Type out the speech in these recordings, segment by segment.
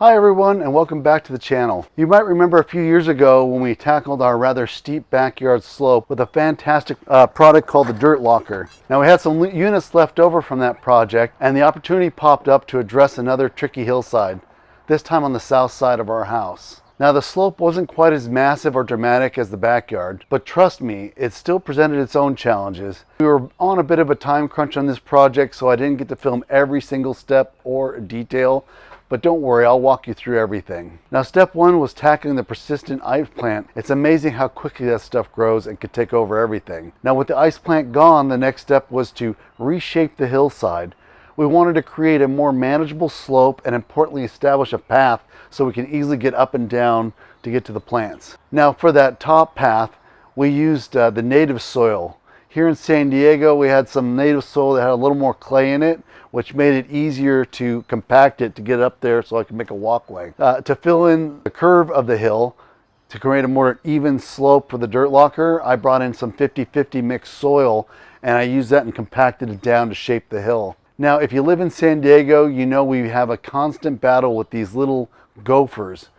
Hi everyone, and welcome back to the channel. You might remember a few years ago when we tackled our rather steep backyard slope with a fantastic product called the Dirt Locker. Now we had some units left over from that project, and the opportunity popped up to address another tricky hillside, this time on the south side of our house. Now the slope wasn't quite as massive or dramatic as the backyard, but trust me, it still presented its own challenges. We were on a bit of a time crunch on this project, so I didn't get to film every single step or detail. But don't worry, I'll walk you through everything. Now step one was tackling the persistent ice plant. It's amazing how quickly that stuff grows and could take over everything. Now with the ice plant gone, the next step was to reshape the hillside. We wanted to create a more manageable slope and importantly establish a path so we can easily get up and down to get to the plants. Now for that top path, we used the native soil. Here in San Diego, we had some native soil that had a little more clay in it, which made it easier to compact it to get up there so I could make a walkway. To fill in the curve of the hill, to create a more even slope for the dirt locker, I brought in some 50-50 mixed soil and I used that and compacted it down to shape the hill. Now, if you live in San Diego, you know we have a constant battle with these little gophers.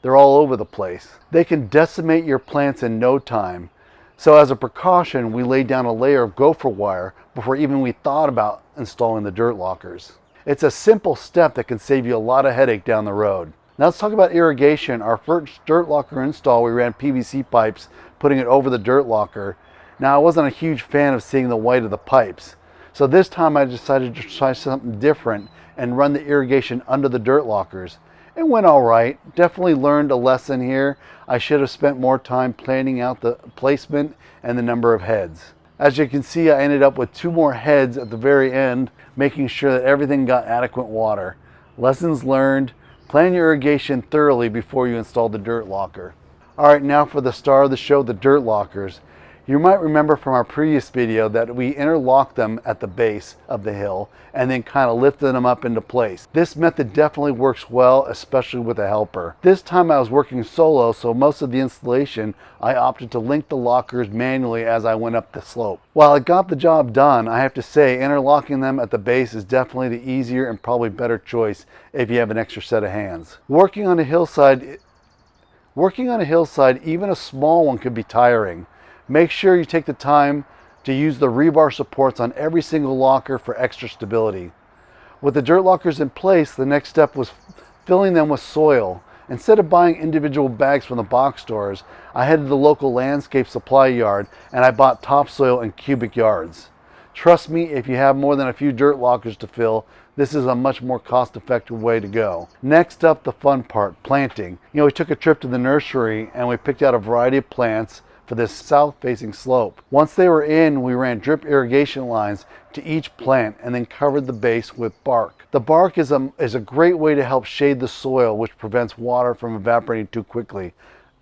They're all over the place. They can decimate your plants in no time. So as a precaution, we laid down a layer of gopher wire before even we thought about installing the dirt lockers. It's a simple step that can save you a lot of headache down the road. Now let's talk about irrigation. Our first dirt locker install, we ran PVC pipes, putting it over the dirt locker. Now I wasn't a huge fan of seeing the white of the pipes. So this time I decided to try something different and run the irrigation under the dirt lockers. It went all right. Definitely learned a lesson here. I should have spent more time planning out the placement and the number of heads. As you can see, I ended up with 2 more heads at the very end, making sure that everything got adequate water. Lessons learned. Plan your irrigation thoroughly before you install the dirt locker. All right, now for the star of the show, the dirt lockers. You might remember from our previous video that we interlocked them at the base of the hill and then kind of lifted them up into place. This method definitely works well, especially with a helper. This time I was working solo, so most of the installation I opted to link the lockers manually as I went up the slope. While it got the job done, I have to say interlocking them at the base is definitely the easier and probably better choice if you have an extra set of hands. Working on a hillside, even a small one, could be tiring. Make sure you take the time to use the rebar supports on every single locker for extra stability. With the dirt lockers in place, the next step was filling them with soil. Instead of buying individual bags from the box stores, I headed to the local landscape supply yard and I bought topsoil in cubic yards. Trust me, if you have more than a few dirt lockers to fill, this is a much more cost-effective way to go. Next up, the fun part, planting. We took a trip to the nursery and we picked out a variety of plants for this south-facing slope. Once they were in, we ran drip irrigation lines to each plant and then covered the base with bark. The bark is a great way to help shade the soil, which prevents water from evaporating too quickly,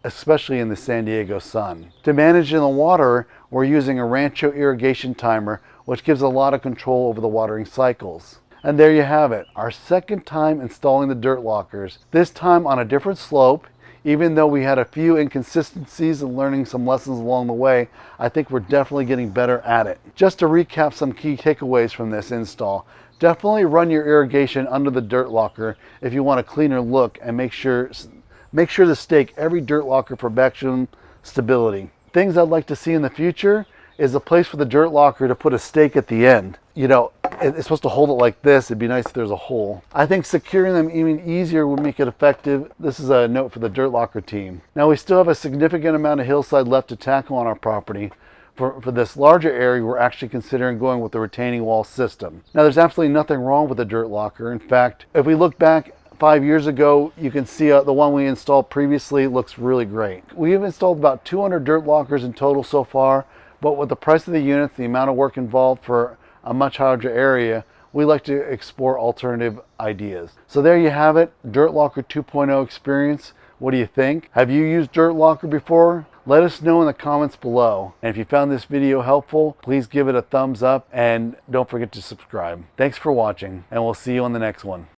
especially in the San Diego sun. To manage the water, we're using a Rancho irrigation timer, which gives a lot of control over the watering cycles. And there you have it, our second time installing the dirt lockers, this time on a different slope. Even though we had a few inconsistencies and learning some lessons along the way, I think we're definitely getting better at it. Just to recap some key takeaways from this install, definitely run your irrigation under the dirt locker if you want a cleaner look, and make sure to stake every dirt locker for maximum stability. Things I'd like to see in the future is a place for the dirt locker to put a stake at the end. It's supposed to hold it like this. It'd be nice if there's a hole. I think securing them even easier would make it effective. This is a note for the dirt locker team. Now we still have a significant amount of hillside left to tackle on our property. For this larger area, we're actually considering going with the retaining wall system. Now there's absolutely nothing wrong with the dirt locker. In fact, if we look back 5 years ago, you can see the one we installed previously looks really great. We have installed about 200 dirt lockers in total so far, but with the price of the units, the amount of work involved for a much larger area, we like to explore alternative ideas. So there you have it, Dirt Locker 2.0 experience. What do you think? Have you used Dirt Locker before? Let us know in the comments below. And if you found this video helpful, please give it a thumbs up and don't forget to subscribe. Thanks for watching, and we'll see you on the next one.